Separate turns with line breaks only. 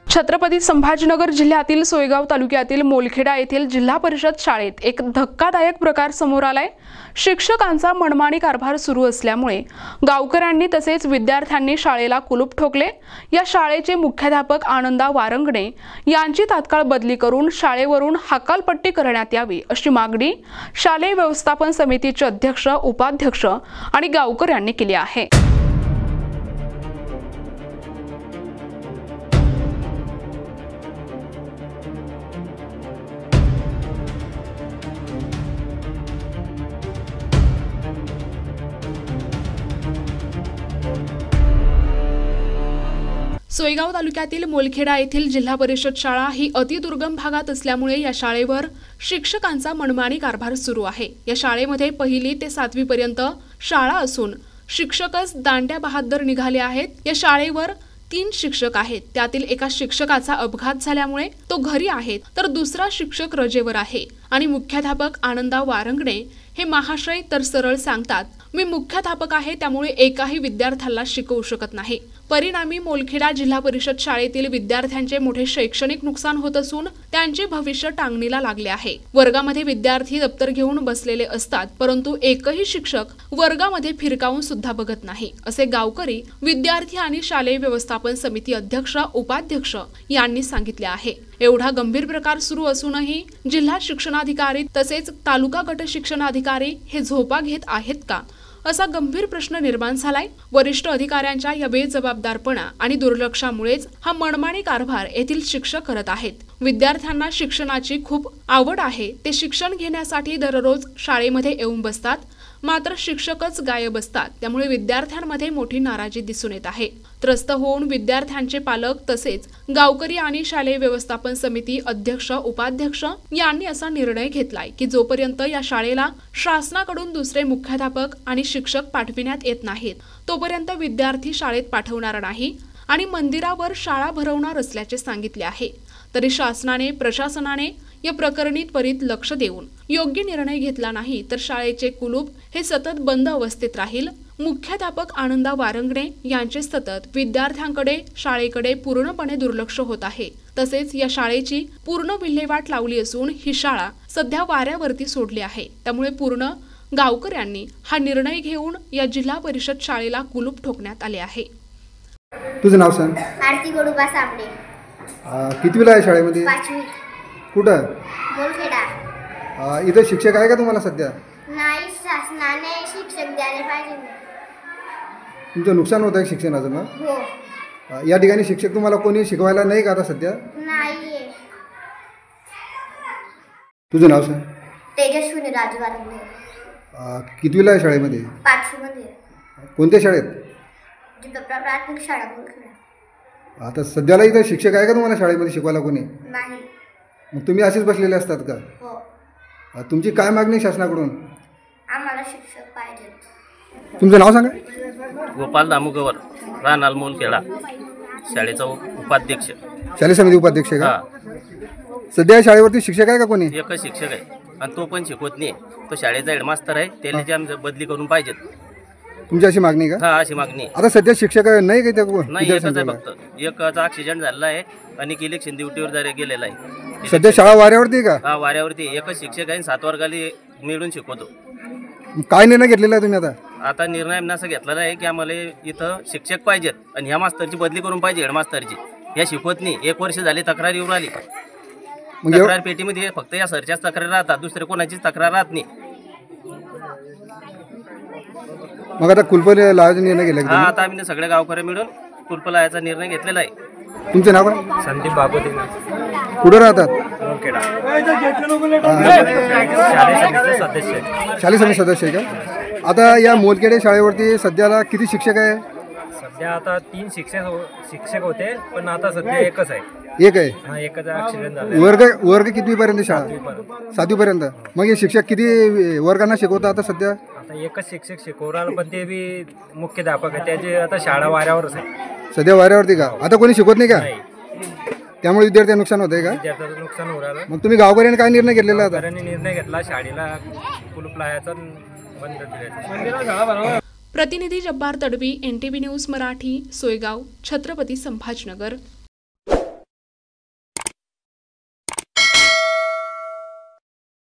छत्रपती संभाजीनगर जिल्ह्यातील सोयगाव तालुक्यातील मोलखेडा येथील जिल्हा परिषद शाळेत एक धक्कादायक प्रकार समोर आलाय। शिक्षकांचा मनमानी कारभार सुरू असल्यामुळे गावकऱ्यांनी तसेच विद्यार्थ्यांनी शाळेला कुलूप ठोकले। या शाळेचे मुख्याध्यापक आनंदा वारंगणे यांची तात्काळ बदली करून शाळेवरून हकालपट्टी करण्यात यावी अशी मागणी शालेय व्यवस्थापन समितीचे अध्यक्ष, उपाध्यक्ष आणि गावकऱ्यांनी केली आहे। सोयगाव तालुक्यातील मोलखेडा येथील जिल्हा परिषद शाळा ही अतिदुर्गम भागात असल्यामुळे या शाळेवर शिक्षकांचा मनमानी कारभार सुरू आहे। या शाळेमध्ये 1ली ते 7वी पर्यंत शाळा असून शिक्षकच दांड्या बहादर निघाले आहेत। या शाळेवर 3 शिक्षक आहेत, त्यातील एका शिक्षकाचा अपघात झाल्यामुळे तो घरी आहे तर दुसरा शिक्षक रजेवर आहे आणि मुख्याध्यापक आनंदा वारंगणे हे महाशय तर सरळ सांगतात, मी मुख्याध्यापक आहे त्यामुळे एकाही विद्यार्थ्याला शिकवू शकत नाही। परिणामी मोलखेडा जिल्हा परिषद शाळेतील विद्यार्थ्यांचे मोठे शैक्षणिक नुकसान होत असून त्यांचे भविष्य टांगणीला लागले आहे। वर्गामध्ये विद्यार्थी दप्तर घेऊन बसलेले असतात परंतु एकही शिक्षक वर्गामध्ये फिरकावून सुद्धा बघत नाही असे गावकरी, विद्यार्थी आणि शालेय व्यवस्थापन समिती अध्यक्ष, उपाध्यक्ष यांनी सांगितले आहे। एवढा गंभीर प्रकार सुरू असूनही जिल्हा शिक्षणाधिकारी तसेच तालुका गट शिक्षणाधिकारी हे झोपा घेत आहेत का असा गंभीर प्रश्न निर्माण झालाय। वरिष्ठ अधिकाऱ्यांच्या या बेजबाबदारपणा आणि दुर्लक्षामुळेच हा मनमानी कारभार येथील शिक्षक करत आहेत। विद्यार्थ्यांना शिक्षणाची खूप आवड आहे, ते शिक्षण घेण्यासाठी दररोज शाळेमध्ये येऊन बसतात, मात्र शिक्षकच गायब असतात, त्यामुळे विद्यार्थ्यांमध्ये मोठी नाराजी दिसून येत आहे। त्रस्त होऊन विद्यार्थ्यांचे पालक तसेच गावकरी आणि शालेय व्यवस्थापन समिती अध्यक्ष, उपाध्यक्ष यांनी असा निर्णय घेतलाय की जोपर्यंत या शाळेला शासनाकडून दुसरे मुख्याध्यापक आणि शिक्षक पाठविण्यात येत नाहीत तोपर्यंत विद्यार्थी शाळेत पाठवणार नाही आणि मंदिरावर शाळा भरवणार असल्याचे सांगितले आहे। तरी शासनाने, प्रशासनाने या प्रकरणी त्वरित लक्ष देऊन योग्य निर्णय घेतला नाही तर शाळेचे कुलूप हे सतत बंद अवस्थेत राहील। मुख्याध्यापक आनंदा वारंगणे यांचे सतत विद्यार्थ्यांकडे, शाळेकडे पूर्णपणे दुर्लक्ष होत आहे। तसेच या शाळेची पूर्ण विल्हेवाट लावली असून ही शाळा सध्या वाऱ्यावरती सोडली आहे। त्यामुळे पूर्ण गावकऱ्यांनी हा निर्णय घेऊन या जिल्हा परिषद शाळेला कुलूप ठोकण्यात आले आहे।
तुझं नाव सांग?
आरती गोडुबा साबळे।
कितवीला आहे शाळेमध्ये?
5वी।
कुठं?
मोलखेडा।
इथं शिक्षक आहे का तुम्हाला सध्या?
नाही, शासनाने शिक्षक द्यायला पाहिजे।
तुमचं नुकसान होत आहे शिक्षणाचं मग?
हो।
या ठिकाणी शिक्षक तुम्हाला कोणी शिकवायला नाही का आता सध्या?
नाही।
तुझं नाव सांग?
तेजस्विनी राजू वारंगणे।
कितवीला आहे शाळेमध्ये?
5वी मध्ये।
कोणत्या शाळेत?
प्राथमिक शाळा मोलखेडा।
आता सध्याला इथं शिक्षक आहे का तुम्हाला शाळेमध्ये शिकवायला कोणी?
नाही।
मग तुम्ही असेच बसलेले असतात का?
हो।
तुमची काय मागणी शासनाकडून?
आम्हाला शिक्षक पाहिजेत।
तुमचं नाव सांगा?
गोपाल दामुगवर, राहणार मोलखेडा, शाळेचा उपाध्यक्ष,
शालेय समिती उपाध्यक्ष आहे का?
हा।
सध्या शाळेवरती शिक्षक आहे का कोणी?
एकच शिक्षक आहे आणि तो पण शिकवत नाही। तो शाळेचा हेडमास्तर आहे, त्याला आमची बदली करून पाहिजेत।
तुमची अशी मागणी का?
हा, अशी मागणी।
आता सध्या शिक्षक नाही का त्या
नाही, एकच आहे फक्त। एकाचा ॲक्सिडेंट झालेला आहे आणि इलेक्शन ड्युटीवर गेलेला आहे।
सध्या शाळा वाऱ्यावरती का?
हा, वाऱ्यावरती एकच शिक्षक आहे, 7 वर्गाला मिळून शिकवतो।
काय निर्णय घेतलेला आहे तुम्ही आता?
आता निर्णय आम्ही असा घेतलेला आहे की आम्हाला इथं शिक्षक पाहिजेत आणि ह्या मास्तरची बदली करून पाहिजे, हेडमास्तरची। ह्या शिकवत नाही, 1 वर्ष झाली तक्रार येऊन राहिली। तक्रार पेटीमध्ये फक्त या सरच्याच तक्रार राहतात, दुसरे कोणाचीच तक्रार राहत नाही।
मग आता कुलप लावायचा निर्णय घेतला?
हा, आता आम्ही सगळे गावकरी मिळून कुलप लावायचा निर्णय घेतलेला आहे।
तुमचं नाव काय?
संदीप बाबोदे।
कुठं राहतात?
मोलखेडा।
शालेय समिती सदस्य आहे का? आता या मोलखेडे शाळेवरती सध्याला किती शिक्षक आहे?
सध्या आता 3 शिक्षक होते पण आता सध्या एकच आहे।
एक आहे?
हा, एकच ॲक्सिडेंट झाला।
वर्ग कितवीपर्यंत शाळा? 7वीपर्यंत। मग हे शिक्षक किती वर्गांना शिकवतात आता सध्या?
आता एकच शिक्षक शिकवणार पण ते बी मुख्याध्यापक आहे, त्याची आता शाळा वाऱ्यावरच आहे।
सध्या वाऱ्यावरती का? आता कोणी शिकवत नाही का? त्यामुळे विद्यार्थ्यांना नुकसान होत आहे का?
विद्यार्थ्यांचं नुकसान होऊ राहिलं।
मग तुम्ही गावकऱ्यांनी काय निर्णय घेतलेला आता?
गावकऱ्यांनी निर्णय घेतला शाळेला कुलूप लावायचा, बंद दिल्याचं।
प्रतिनिधी जब्बार तडवी, NTV न्यूज मराठी, सोयगाव, छत्रपती संभाजीनगर।